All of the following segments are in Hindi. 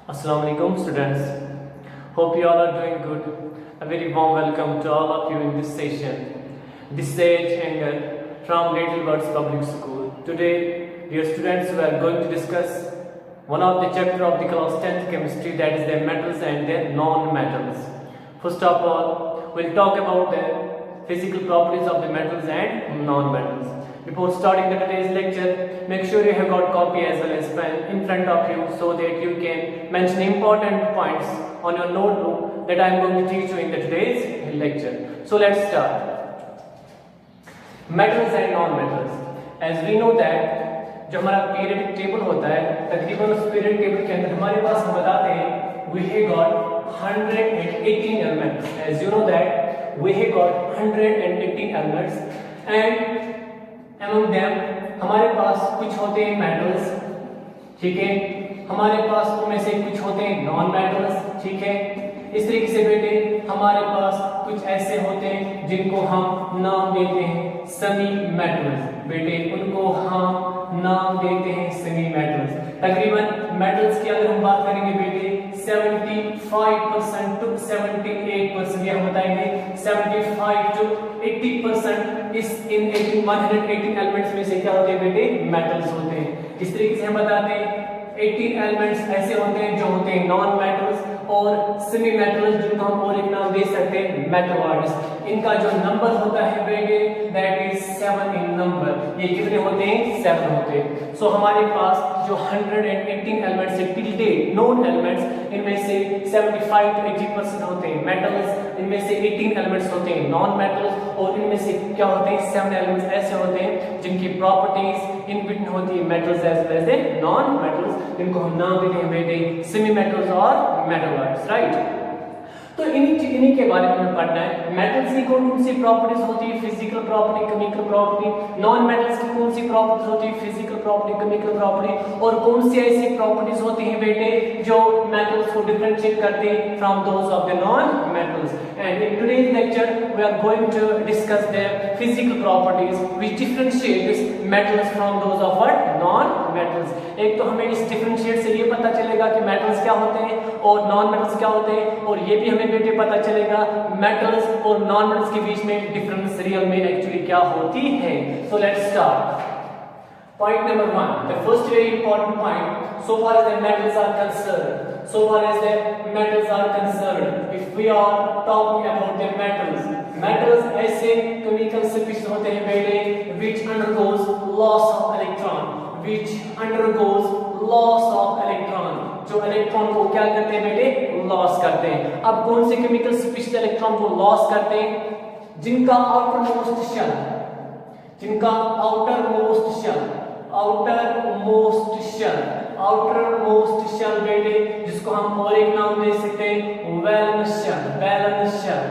Assalamu alaikum students. Hope you all are doing good. A very warm welcome to all of you in this session. This is Sage Anger from Little Birds Public School. Today, dear students, we are going to discuss one of the chapter of the class 10th chemistry, that is the metals and the non-metals. First of all, we'll talk about the physical properties of the metals and non-metals. Before starting the today's lecture, make sure you have got copy as well as pen in front of you so that you can mention important points on your notebook that I am going to teach you in the today's lecture. So let's start. Metals and non-metals. As we know that जो हमारा पीरियडिक टेबल होता है, तकरीबन उस पीरियड टेबल के अंदर हमारे पास हम बताते हैं we have got 118 elements. As you know that we have got 118 elements and among them हमारे पास कुछ होते हैं मेटल्स, ठीक है, हमारे पास उनमें से कुछ होते हैं नॉन मेटल्स, ठीक है। इस तरीके से बेटे हमारे पास कुछ ऐसे होते हैं जिनको हम नाम देते हैं सेमी मेटल्स, बेटे उनको हम नाम देते हैं सेमी मेटल्स। तकरीबन मेटल्स की अगर हम बात करेंगे बेटे 75% to 78%, ये हम बताएंगे 75 to 80% इस इन 118 एलिमेंट्स में से क्या होते हैं बेटे, मेटल्स होते हैं। इस तरीके से हम बताते हैं 18 एलिमेंट्स ऐसे होते हैं जो होते हैं नॉन मेटल्स और सेमी मेटल्स जिनको हम और एक नाम दे सकते हैं मेटलॉइड्स। इनका जो नंबर होता है बेटे दैट इज 7 इन नंबर। ये कितने होते हैं, 7 होते हैं। सो हमारे पास जो 118 एलिमेंट्स है टिल डेट नोन एलिमेंट्स, इनमें से 75 to 80% होते हैं मेटल्स, इनमें से 18 एलिमेंट्स होते हैं नॉन मेटल्स और इनमें से क्या होते हैं 7 एलिमेंट्स ऐसे होते हैं जिनकी प्रॉपर्टीज इन बिटवीन होती है metals as well as non metals, जिनको हम नाम देते हैं बेटे सेमी मेटल्स और मेटलॉइड्स, राइट। तो इन्हीं के बारे में हमें पढ़ना है। मेटल्स की कौन कौन सी प्रॉपर्टीज होती है, physical property, chemical property. Non metals की कौन सी प्रॉपर्टीज होती है, फिजिकल प्रॉपर्टी, केमिकल प्रॉपर्टी। और कौन सी ऐसी प्रॉपर्टीज होती हैं बेटे जो मेटल्स को डिफरेंशिएट करती हैं from those of the non metals. And in today's lecture we are going to discuss the physical properties which differentiates metals from those of what, non metals. एक तो हमें इस डिफरेंशिएट से ये पता चलेगा कि मेटल्स क्या होते हैं और नॉन मेटल्स क्या होते हैं, और ये भी हमें बेटे पता चलेगा मेटल्स और नॉन मेटल्स के बीच में डिफरेंस रियल में एक्चुअली क्या होती है। So let's start. Point number 1, the first very important point, so far as the metals are concerned, if we are talking about the metals ऐसे chemical species होते हैं बेटे which undergoes loss of electron, जो इलेक्ट्रॉन को क्या करते हैं बेटे, लॉस करते हैं। अब कौन से केमिकल स्पीशीज इलेक्ट्रॉन को लॉस करते हैं, जिनका आउटरमोस्ट शेल बेटे, जिसको हम और एक नाम दे सकते हैं वैलेंस शेल।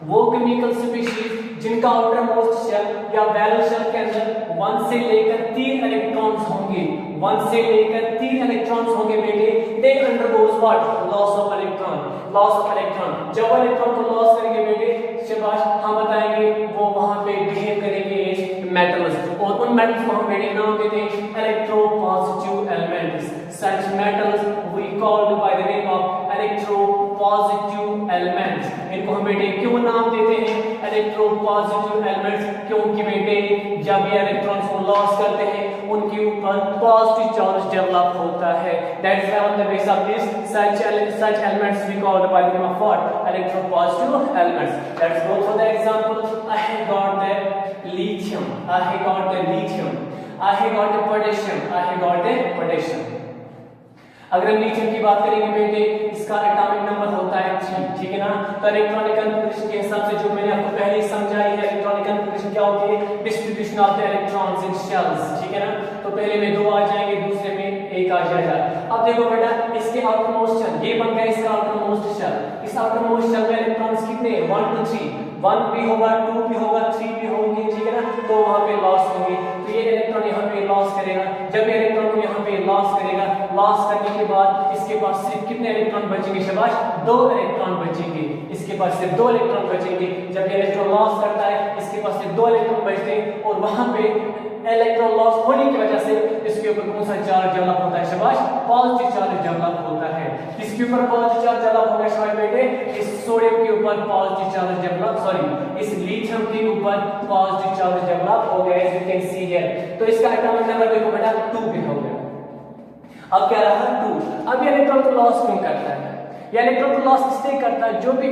वो केमिकल स्पीशीज जिनका आउटरमोस्ट शेल या वैलेंस शेल के अंदर 1 से लेकर 3 इलेक्ट्रॉन्स होंगे, बेटे, they undergoes what, loss of electron. जब इलेक्ट्रॉन को लॉस करेंगे बेटे शाबाश, हम बताएंगे वो वहां पे बिहेव करेंगे मेटल्स, और उन मेटल्स को हम बेटे नाम देते हैं electropositive elements. Such metals we called by the name of electropositive elements। इनको हम बेटे क्यों नाम देते हैं इलेक्ट्रोपॉजिटिव एलिमेंट्स, क्योंकि बेटे जब ये इलेक्ट्रॉन्स को लॉस करते हैं उनके ऊपर पॉजिटिव चार्ज डेवलप होता है। That is on the basis of this such elements we called by the name of what, electropositive elements। Let's go for the example. I have got the lithium, I have got the potassium। अगर हम लिथियम की बात करेंगे बेटे, इसका एटॉमिक नंबर होता है 3, ठीक है ना। तो इलेक्ट्रॉनिक कन्फिगरेशन के हिसाब से जो मैंने आपको पहले ही समझाई है, इलेक्ट्रॉनिक कन्फिगरेशन क्या होती है, distribution of the electrons in shells, ठीक है ना। तो पहले में 2 आ जाएंगे, दूसरे में 1 आ जाएगा। अब देखो बेटा इसके आउटरमोस्ट शेल, ये बन गया इसका आउटरमोस्ट शेल। इस आउटरमोस्ट शेल में इलेक्ट्रॉन्स कितने, 1 to 3, 1 भी होगा, 2 भी होगा, 3 भी होंगे, ठीक है ना। तो वहां पे लॉस होंगे, तो ये इलेक्ट्रॉन यहाँ पे लॉस करेगा। जब ये इलेक्ट्रॉन को यहाँ पे लॉस करेगा, लॉस करने के बाद इसके पास सिर्फ कितने इलेक्ट्रॉन बचेंगे शाबाश, 2 इलेक्ट्रॉन बचेंगे। इसके पास सिर्फ 2 इलेक्ट्रॉन बचेंगे। जब ये इलेक्ट्रॉन लॉस करता है इसके पास सिर्फ 2 इलेक्ट्रॉन बचते हैं और वहां पे इलेक्ट्रॉन लॉस होने की वजह से इसके ऊपर कौन सा चार्ज डेवलप होता है शाबाश, पॉजिटिव चार्ज डेवलप होता है। इसके ऊपर पॉजिटिव चार्ज डेवलप होगा शाबाश बेटे, इस सोडियम के ऊपर पॉजिटिव चार्ज डेवलप, सॉरी इस लिथियम के ऊपर पॉजिटिव चार्ज डेवलप हो गया, as you can see here. तो इसका एटॉमिक नंबर देखो बेटा 2 लिखा हो गया। अब क्या रहा 2। अब ये इलेक्ट्रॉन को लॉस क्यों करता है? ये इलेक्ट्रॉन को लॉस इसलिए करता है, जो भी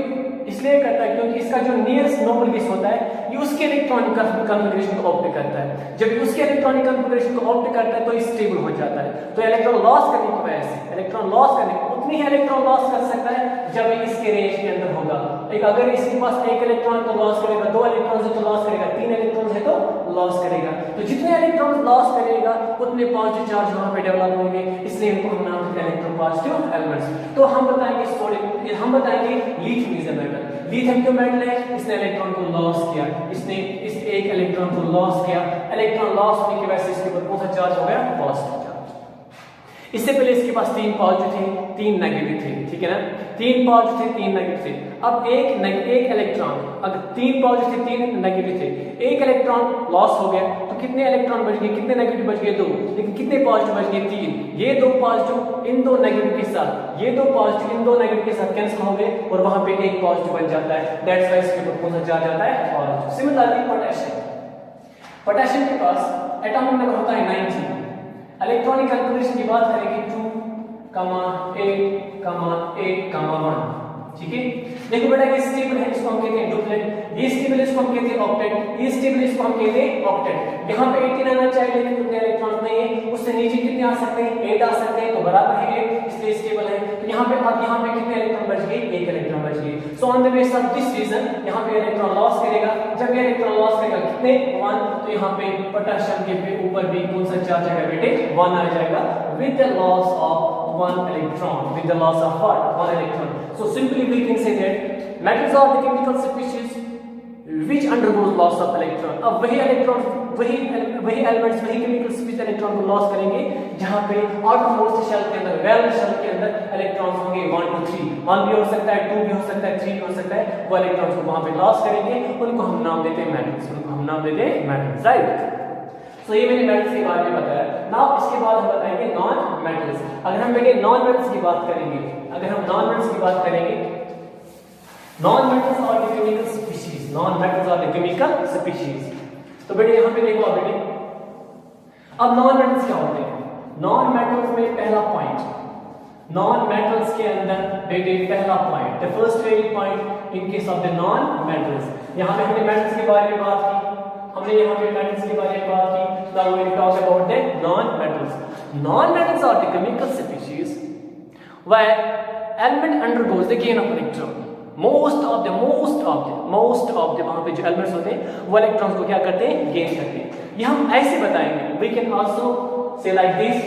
इसलिए करता है क्योंकि इसका जो नियरेस्ट नोबल गैस होता है ये उसके इलेक्ट्रॉनिक कॉन्फ़िगरेशन को ऑप्ट करता है। जब उसके इलेक्ट्रॉनिक कॉन्फ़िगरेशन को ऑप्ट करता है तो स्टेबल हो जाता है। तो इलेक्ट्रॉन लॉस करने की वजह से इलेक्ट्रॉन लॉस करने उतनी ही इलेक्ट्रॉन लॉस कर सकता है जब इसके रेंज के अंदर होगा। एक अगर इसके पास एक इलेक्ट्रॉन तो लॉस करेगा, 2 इलेक्ट्रॉन है तो लॉस करेगा, 3 इलेक्ट्रॉन है तो लॉस करेगा। तो जितने इलेक्ट्रॉन लॉस करेगा उतने पॉजिटिव चार्ज वहां पे डेवलप होंगे, इसलिए इनको हम नाम देते हैं इलेक्ट्रो पॉजिटिव एलिमेंट्स। तो हम बताएंगे सोडियम, हम बताएंगे lithium is a metal. Lithium क्यों मेटल है? इसने इलेक्ट्रॉन को लॉस किया, इसने इस एक इलेक्ट्रॉन को लॉस किया। इलेक्ट्रॉन लॉस होने की वजह से इसके ऊपर कौन सा चार्ज हो गया, पॉजिटिव चार्ज। इससे पहले इसके पास 3 पॉजिटिव थे 3 नेगेटिव थे, ठीक है ना, 3 पॉजिटिव थे 3 नेगेटिव थे। अब एक इलेक्ट्रॉन, अगर 3 पॉजिटिव थे 3 नेगेटिव थे, एक इलेक्ट्रॉन लॉस हो गया तो कितने इलेक्ट्रॉन बच गए, कितने नेगेटिव बच गए 2, लेकिन कितने पॉजिटिव बच गए 3। ये 2 पॉजिटिव इन 2 नेगेटिव के साथ, ये 2 पॉजिटिव इन 2 नेगेटिव के साथ कैंसिल हो गए और वहां पे एक पॉजिटिव बन जाता है। दैट्स व्हाई इसके ऊपर कौन सा चार्ज आता है, पॉजिटिव। सिमिलरली पोटेशियम के पास एटॉमिक नंबर होता है 90। इलेक्ट्रॉनिक कॉन्फ़िगरेशन की बात करेंगे 2, 8, 1, ठीक है। देखो बेटा ये स्टेबल है, इसको हम कहते हैं डुप्लेट, ये स्टेबल इसको हम कहते हैं ऑक्टेट, ये स्टेबल इसको हम कहते हैं ऑक्टेट। यहाँ पे 18 आना चाहिए लेकिन उतने इलेक्ट्रॉन नहीं है, उससे नीचे कितने आ सकते हैं, 8 आ सकते हैं, तो बराबर है 8, इसलिए स्टेबल है। तो यहाँ पे अब यहाँ पे कितने इलेक्ट्रॉन बच गए, 1 इलेक्ट्रॉन बच गए। So on the basis of this reason यहाँ पे इलेक्ट्रॉन लॉस करेगा। जब ये इलेक्ट्रॉन लॉस करेगा कितने, 1, तो यहाँ पे पोटेशियम के ऊपर भी कौन सा चार्ज आएगा बेटे, 1 आ जाएगा, with the loss of 1 electron, with the loss of what, 1 electron. So simply we can say that metals are the chemical species which undergoes loss of electron. अब वही इलेक्ट्रॉन वही एलिमेंट्स वही केमिकल स्पीशीज इलेक्ट्रॉन को लॉस करेंगे जहां पे आउटरमोस्ट शेल के अंदर, वैलेंस शेल के अंदर इलेक्ट्रॉन्स होंगे 1 to 3, 1 भी हो सकता है, 2 भी हो सकता है, 3 भी हो सकता है। वो इलेक्ट्रॉन्स को वहां पे लॉस करेंगे, उनको हम नाम देते हैं मेटल्स, उनको हम नाम देते हैं मेटल्स, राइट। तो ये मैंने मेटल्स के बारे में बताया। नाउ इसके बाद हम बताएंगे नॉन मेटल्स। अगर हम बेटे नॉन मेटल्स की बात करेंगे, अगर हम नॉन मेटल्स की बात करेंगे, non metals are the chemical species, non metals are the chemical species. तो बेटे यहाँ पे देखो बेटे, अब नॉन मेटल्स क्या होते हैं? नॉन मेटल्स में पहला पॉइंट, नॉन मेटल्स के अंदर बेटे पहला point, the first very point in case of the non metals. यहाँ पे हमने मेटल्स के बारे में बात की, हमने यहाँ पे मेटल्स के बारे में बात की। Now we will talk about the non-metals. Non-metals are the chemical species where element undergoes the gain of electron. Most of the वहाँ पे जो elements होते हैं वो electrons को क्या करते हैं, gain करते हैं। ये हम ऐसे बताएंगे, we can also say like this,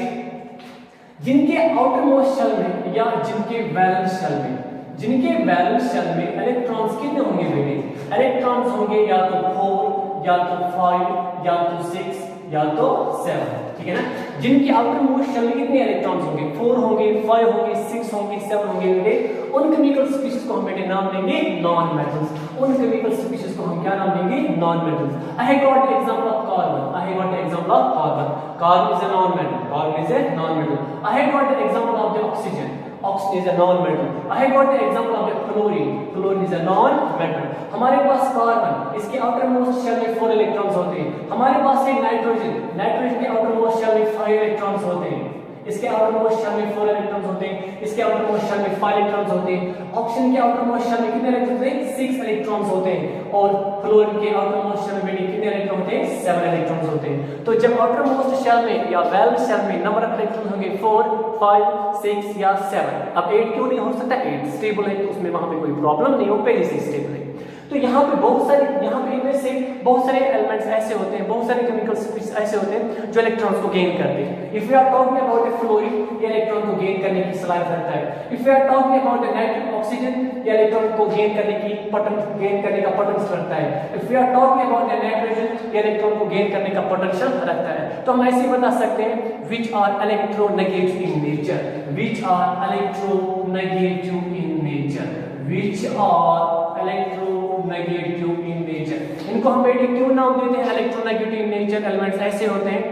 जिनके outermost shell में या जिनके valence shell में, जिनके वैलेंस शेल में इलेक्ट्रॉन्स कितने होंगे बेटे, इलेक्ट्रॉन्स होंगे या तो 4 या तो 5 या तो 6 या तो 7, ठीक है ना। जिनके आउटर मोस्ट शेल में कितने इलेक्ट्रॉन्स होंगे, 4 होंगे, 5 होंगे, 6 होंगे, 7 होंगे बेटे। उन केमिकल स्पीशीज को हम बेटे नाम देंगे नॉन मेटल्स। उन केमिकल स्पीशीज को हम क्या नाम देंगे, non metals. I have got example of carbon, I have got example of carbon, carbon is a non metal, carbon is a non metal. I have got example of the oxygen, oxygen is a non-metal. I have got the example of the fluorine. Fluorine is a non-metal. हमारे पास कार्बन, इसके आउटर मोस्ट शेल में 4 इलेक्ट्रॉन्स होते हैं। हमारे पास है नाइट्रोजन, नाइट्रोजन के आउटर मोस्ट शेल में 5 इलेक्ट्रॉन्स होते हैं। इसके आउटर मोस्ट शेल में 4 इलेक्ट्रॉन्स होते हैं, इसके आउटर मोस्ट शेल में 5 इलेक्ट्रॉन्स होते हैं। ऑक्सीजन के आउटर मोस्ट शेल में कितने इलेक्ट्रॉन्स होते हैं, 6 इलेक्ट्रॉन्स होते हैं। और फ्लोरीन के आउटर मोस्ट शेल में कितने इलेक्ट्रॉन होते हैं, 7 इलेक्ट्रॉन्स होते हैं। तो जब आउटर मोस्ट शेल में या वैलेंस शेल में नंबर ऑफ इलेक्ट्रॉन्स होंगे 4, 5, 6 या 7। अब 8 क्यों नहीं हो सकता, 8 स्टेबल है तो उसमें वहां पे कोई प्रॉब्लम नहीं हो, पहले से स्टेबल है। तो यहाँ पे बहुत सारे, यहाँ पे इनमें से बहुत सारे एलिमेंट्स ऐसे होते हैं, बहुत सारे केमिकल स्पीशीज ऐसे होते हैं जो इलेक्ट्रॉन्स को गेन करते हैं। If you are talking about the fluorine, ये इलेक्ट्रॉन को गेन करने की सलाहियत रखता है। If you are talking about the nitrogen, oxygen, ये इलेक्ट्रॉन को गेन करने का पोटेंशियल रखता है। If you are talking about the nitrogen, ये इलेक्ट्रॉन को गेन करने का पोटेंशियल रखता है। तो हम ऐसे ही बता सकते हैं which are electronegative in nature, which are electronegative in nature, which are electronegative electronegative in nature. इनको हम बेटे क्यों नाम देते हैं इलेक्ट्रोनेगेटिव इन नेचर? एलिमेंट्स ऐसे होते हैं,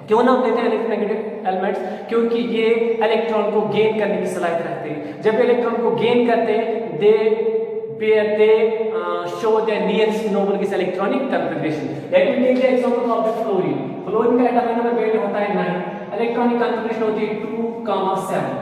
क्यों नाम देते हैं इलेक्ट्रोनेगेटिव एलिमेंट्स? क्योंकि ये इलेक्ट्रॉन को गेन करने की सलाहियत रखते हैं। जब इलेक्ट्रॉन को गेन करते हैं they show their nearest nobel is electronic configuration. Let me take the example of the fluorine. Fluorine का एटॉमिक नंबर बेटे होता है 9, इलेक्ट्रॉनिक कॉन्फ़िगरेशन होती है 2,7।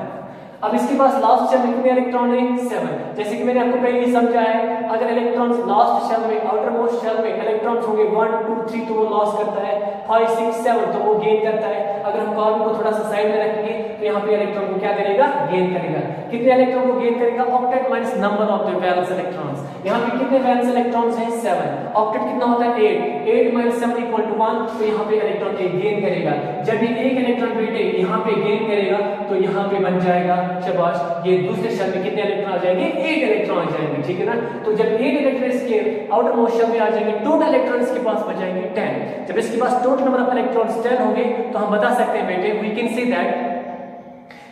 अब इसके पास लास्ट शेल में कितने इलेक्ट्रॉन है? 7। जैसे कि मैंने आपको पहले ही समझाया है, अगर इलेक्ट्रॉन्स लास्ट शेल में, आउटर मोस्ट शेल में इलेक्ट्रॉन्स होंगे 1 2 3 तो वो लॉस करता है, 5 6 7 तो वो गेन करता है। अगर हम कार्बन को थोड़ा सा साइड में रखेंगे तो यहाँ पे इलेक्ट्रॉन को क्या करेगा? गेन करेगा। कितने इलेक्ट्रॉन को गेन करेगा? Octet minus number of the valence electrons. यहाँ पे कितने वैलेंस इलेक्ट्रॉन्स हैं? 7। ऑक्टेट कितना होता है? 8। 8 माइनस 7 इक्वल टू 1, तो यहाँ पे इलेक्ट्रॉन एक गेन करेगा। जब ये एक इलेक्ट्रॉन बेटे यहाँ पे गेन करेगा तो यहाँ पे बन जाएगा, शाबाश, ये दूसरे शेल में कितने इलेक्ट्रॉन आ जाएंगे? 8 इलेक्ट्रॉन आ जाएंगे, ठीक है ना। तो जब 8 इलेक्ट्रॉन इसके आउटर मोस्ट शेल में आ जाएंगे, टोटल इलेक्ट्रॉन इसके पास बचाएंगे 10। जब इसके पास टोटल नंबर ऑफ इलेक्ट्रॉन्स 10 होंगे तो हम बता सकते हैं बेटे, वी कैन से दैट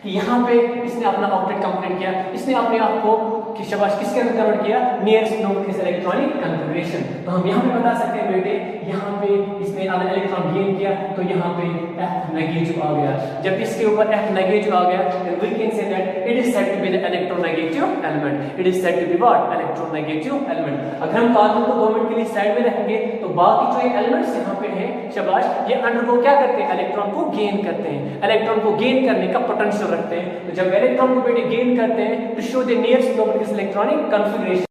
कि यहाँ पे इसने अपना ऑक्टेट कंप्लीट किया, इसने अपने आप को कि शाबाश किसके अंदर कन्वर्ट किया? Nearest Nobel case electronic configuration. तो हम यहाँ पे बता सकते हैं बेटे, यहाँ पे इसने इलेक्ट्रॉन गेन किया तो यहाँ पे F नेगेटिव आ गया। जब इसके ऊपर F नेगेटिव आ गया then we can say that it is said to be the electronegative element. It is said to be what? Electronegative element. अगर हम कार्बन को 2 मिनट के लिए साइड में रखेंगे तो बाकी जो ये एलिमेंट्स यहाँ पे हैं, शाबाश, ये अंडरगो क्या करते हैं? इलेक्ट्रॉन को गेन करते हैं, इलेक्ट्रॉन को गेन करने का पोटेंशियल रखते हैं। तो जब इलेक्ट्रॉन को बेटे गेन करते हैं to show the nearest nobel electronic configuration